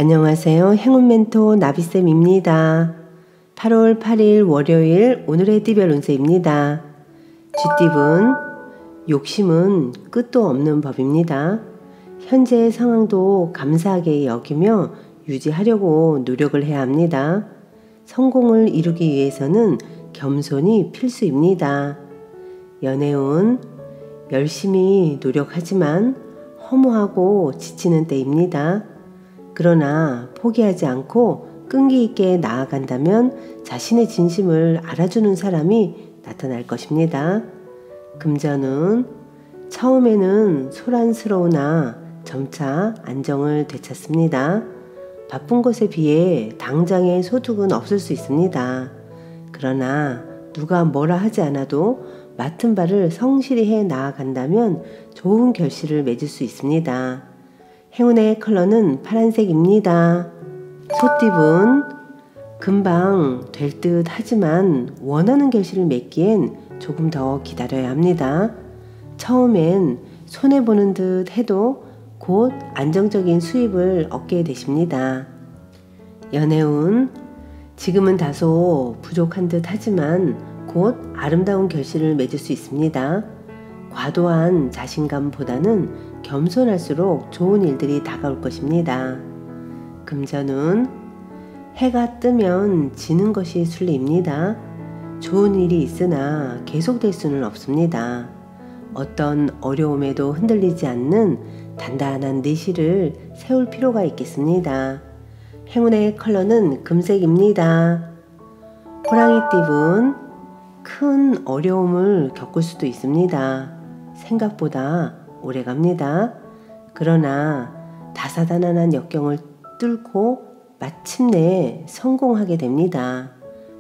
안녕하세요. 행운 멘토 나비쌤입니다. 8월 8일 월요일 오늘의 띠별 운세입니다. 쥐띠분, 욕심은 끝도 없는 법입니다. 현재의 상황도 감사하게 여기며 유지하려고 노력을 해야 합니다. 성공을 이루기 위해서는 겸손이 필수입니다. 연애운, 열심히 노력하지만 허무하고 지치는 때입니다. 그러나 포기하지 않고 끈기 있게 나아간다면 자신의 진심을 알아주는 사람이 나타날 것입니다. 금전은 처음에는 소란스러우나 점차 안정을 되찾습니다. 바쁜 것에 비해 당장의 소득은 없을 수 있습니다. 그러나 누가 뭐라 하지 않아도 맡은 바를 성실히 해 나아간다면 좋은 결실을 맺을 수 있습니다. 행운의 컬러는 파란색입니다. 소띠분, 금방 될 듯 하지만 원하는 결실을 맺기엔 조금 더 기다려야 합니다. 처음엔 손해보는 듯 해도 곧 안정적인 수입을 얻게 되십니다. 연애운, 지금은 다소 부족한 듯 하지만 곧 아름다운 결실을 맺을 수 있습니다. 과도한 자신감보다는 겸손할수록 좋은 일들이 다가올 것입니다. 금전은 해가 뜨면 지는 것이 순리입니다. 좋은 일이 있으나 계속될 수는 없습니다. 어떤 어려움에도 흔들리지 않는 단단한 내실을 세울 필요가 있겠습니다. 행운의 컬러는 금색입니다. 호랑이띠분, 큰 어려움을 겪을 수도 있습니다. 생각보다 오래갑니다. 그러나 다사다난한 역경을 뚫고 마침내 성공하게 됩니다.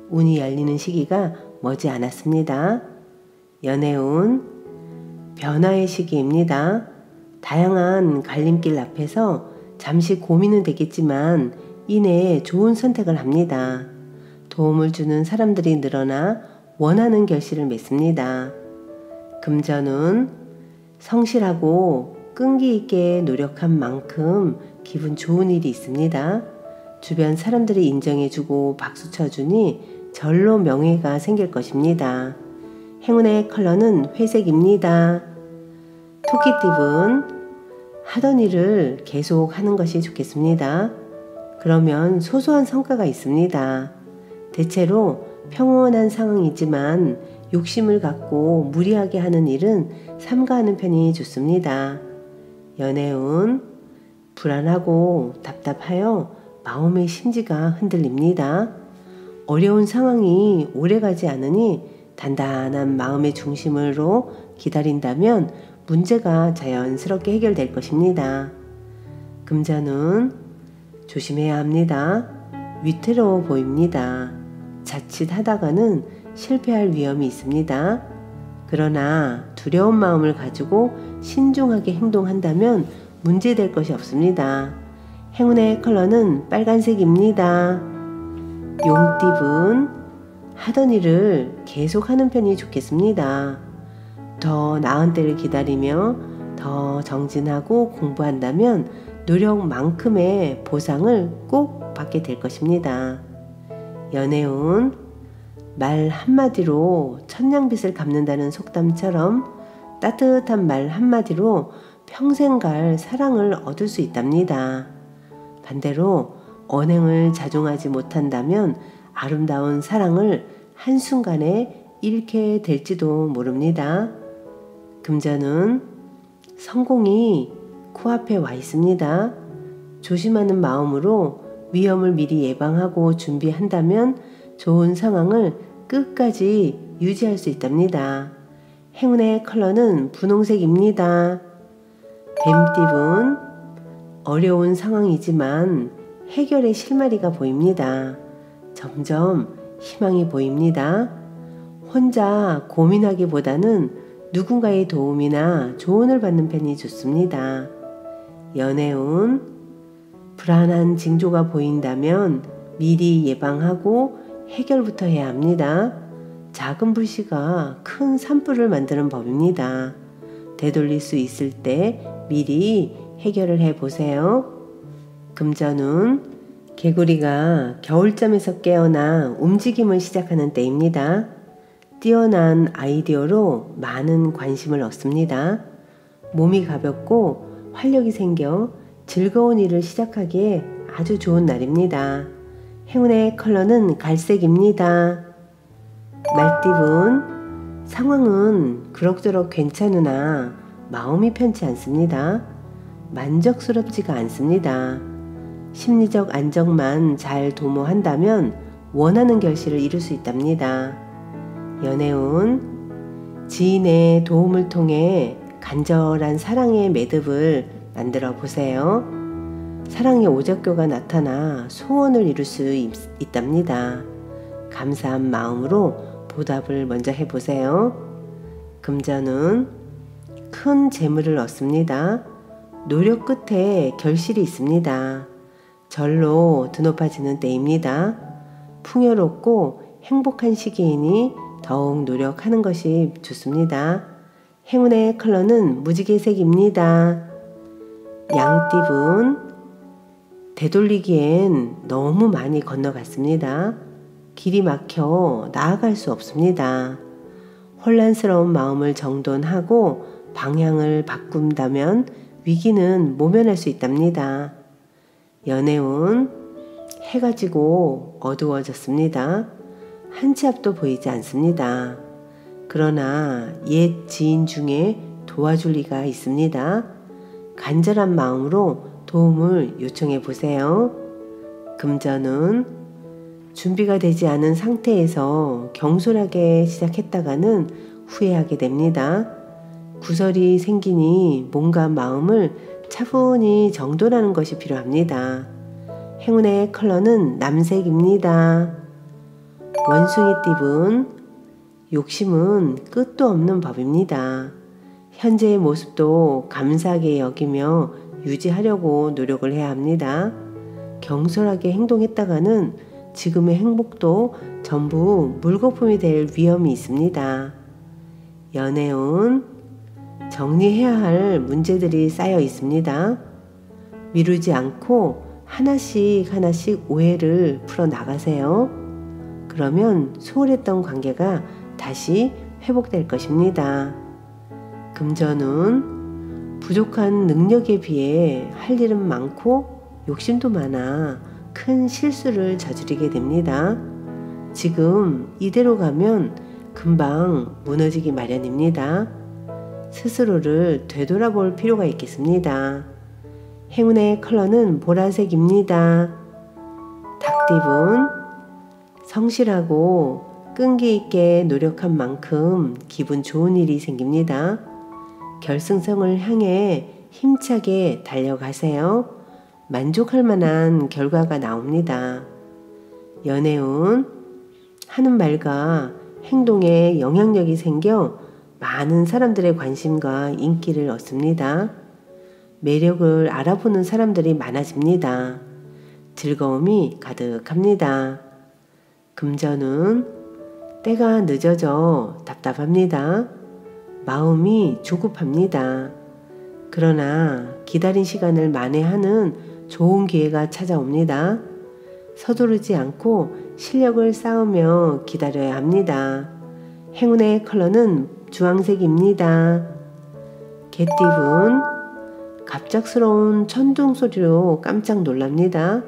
운이 열리는 시기가 머지 않았습니다. 연애운, 변화의 시기입니다. 다양한 갈림길 앞에서 잠시 고민은 되겠지만 이내에 좋은 선택을 합니다. 도움을 주는 사람들이 늘어나 원하는 결실을 맺습니다. 금전운, 성실하고 끈기 있게 노력한 만큼 기분 좋은 일이 있습니다. 주변 사람들이 인정해주고 박수 쳐주니 절로 명예가 생길 것입니다. 행운의 컬러는 회색입니다. 토끼띠분, 하던 일을 계속 하는 것이 좋겠습니다. 그러면 소소한 성과가 있습니다. 대체로 평온한 상황이지만 욕심을 갖고 무리하게 하는 일은 삼가하는 편이 좋습니다. 연애운, 불안하고 답답하여 마음의 심지가 흔들립니다. 어려운 상황이 오래가지 않으니 단단한 마음의 중심으로 기다린다면 문제가 자연스럽게 해결될 것입니다. 금전은 조심해야 합니다. 위태로워 보입니다. 자칫하다가는 실패할 위험이 있습니다. 그러나 두려운 마음을 가지고 신중하게 행동한다면 문제될 것이 없습니다. 행운의 컬러는 빨간색입니다. 용띠분, 하던 일을 계속하는 편이 좋겠습니다. 더 나은 때를 기다리며 더 정진하고 공부한다면 노력만큼의 보상을 꼭 받게 될 것입니다. 연애운, 말 한마디로 천냥빚을 갚는다는 속담처럼 따뜻한 말 한마디로 평생 갈 사랑을 얻을 수 있답니다. 반대로 언행을 자중하지 못한다면 아름다운 사랑을 한순간에 잃게 될지도 모릅니다. 금전은 성공이 코앞에 와 있습니다. 조심하는 마음으로 위험을 미리 예방하고 준비한다면 좋은 상황을 끝까지 유지할 수 있답니다. 행운의 컬러는 분홍색입니다. 뱀띠분, 어려운 상황이지만 해결의 실마리가 보입니다. 점점 희망이 보입니다. 혼자 고민하기보다는 누군가의 도움이나 조언을 받는 편이 좋습니다. 연애운, 불안한 징조가 보인다면 미리 예방하고 해결부터 해야 합니다. 작은 불씨가 큰 산불을 만드는 법입니다. 되돌릴 수 있을 때 미리 해결을 해보세요. 금전운, 개구리가 겨울잠에서 깨어나 움직임을 시작하는 때입니다. 뛰어난 아이디어로 많은 관심을 얻습니다. 몸이 가볍고 활력이 생겨 즐거운 일을 시작하기에 아주 좋은 날입니다. 행운의 컬러는 갈색입니다. 말띠분, 상황은 그럭저럭 괜찮으나 마음이 편치 않습니다. 만족스럽지가 않습니다. 심리적 안정만 잘 도모한다면 원하는 결실을 이룰 수 있답니다. 연애운, 지인의 도움을 통해 간절한 사랑의 매듭을 만들어 보세요. 사랑의 오적교가 나타나 소원을 이룰 수 있답니다. 감사한 마음으로 보답을 먼저 해보세요. 금전은 큰 재물을 얻습니다. 노력 끝에 결실이 있습니다. 절로 드높아지는 때입니다. 풍요롭고 행복한 시기이니 더욱 노력하는 것이 좋습니다. 행운의 컬러는 무지개색입니다. 양띠분, 되돌리기엔 너무 많이 건너갔습니다. 길이 막혀 나아갈 수 없습니다. 혼란스러운 마음을 정돈하고 방향을 바꾼다면 위기는 모면할 수 있답니다. 연애운, 해가 지고 어두워졌습니다. 한 치 앞도 보이지 않습니다. 그러나 옛 지인 중에 도와줄 리가 있습니다. 간절한 마음으로 도움을 요청해 보세요. 금전운, 준비가 되지 않은 상태에서 경솔하게 시작했다가는 후회하게 됩니다. 구설이 생기니 몸과 마음을 차분히 정돈하는 것이 필요합니다. 행운의 컬러는 남색입니다. 원숭이띠분, 욕심은 끝도 없는 법입니다. 현재의 모습도 감사하게 여기며 유지하려고 노력을 해야 합니다. 경솔하게 행동했다가는 지금의 행복도 전부 물거품이 될 위험이 있습니다. 연애운, 정리해야 할 문제들이 쌓여 있습니다. 미루지 않고 하나씩 오해를 풀어 나가세요. 그러면 소홀했던 관계가 다시 회복될 것입니다. 금전운, 부족한 능력에 비해 할 일은 많고 욕심도 많아 큰 실수를 저지르게 됩니다. 지금 이대로 가면 금방 무너지기 마련입니다. 스스로를 되돌아볼 필요가 있겠습니다. 행운의 컬러는 보라색입니다. 닭띠분, 성실하고 끈기 있게 노력한 만큼 기분 좋은 일이 생깁니다. 결승선을 향해 힘차게 달려가세요. 만족할 만한 결과가 나옵니다. 연애운, 하는 말과 행동에 영향력이 생겨 많은 사람들의 관심과 인기를 얻습니다. 매력을 알아보는 사람들이 많아집니다. 즐거움이 가득합니다. 금전운, 때가 늦어져 답답합니다. 마음이 조급합니다. 그러나 기다린 시간을 만회하는 좋은 기회가 찾아옵니다. 서두르지 않고 실력을 쌓으며 기다려야 합니다. 행운의 컬러는 주황색입니다. 개띠분, 갑작스러운 천둥 소리로 깜짝 놀랍니다.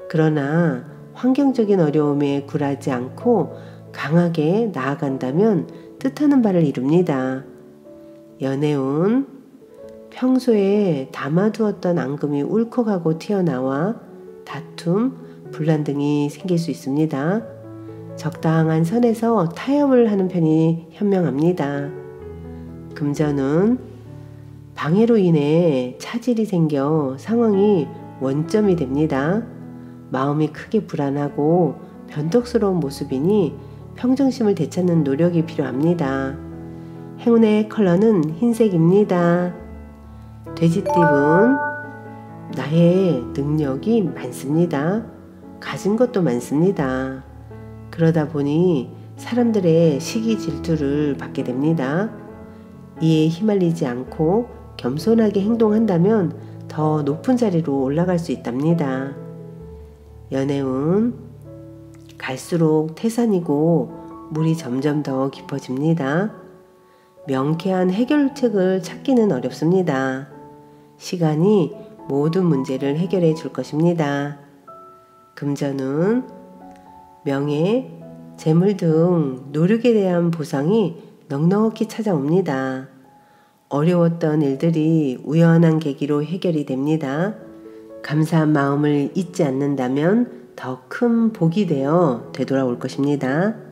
그러나 환경적인 어려움에 굴하지 않고 강하게 나아간다면 뜻하는 바를 이룹니다. 연애운, 평소에 담아두었던 앙금이 울컥하고 튀어나와 다툼, 분란 등이 생길 수 있습니다. 적당한 선에서 타협을 하는 편이 현명합니다. 금전운, 방해로 인해 차질이 생겨 상황이 원점이 됩니다. 마음이 크게 불안하고 변덕스러운 모습이니 평정심을 되찾는 노력이 필요합니다. 행운의 컬러는 흰색입니다. 돼지띠분, 나의 능력이 많습니다. 가진 것도 많습니다. 그러다 보니 사람들의 시기 질투를 받게 됩니다. 이에 휘말리지 않고 겸손하게 행동한다면 더 높은 자리로 올라갈 수 있답니다. 연애운 갈수록 태산이고 물이 점점 더 깊어집니다. 명쾌한 해결책을 찾기는 어렵습니다. 시간이 모든 문제를 해결해 줄 것입니다. 금전운 명예, 재물 등 노력에 대한 보상이 넉넉히 찾아옵니다. 어려웠던 일들이 우연한 계기로 해결이 됩니다. 감사한 마음을 잊지 않는다면 더 큰 복이 되어 되돌아올 것입니다.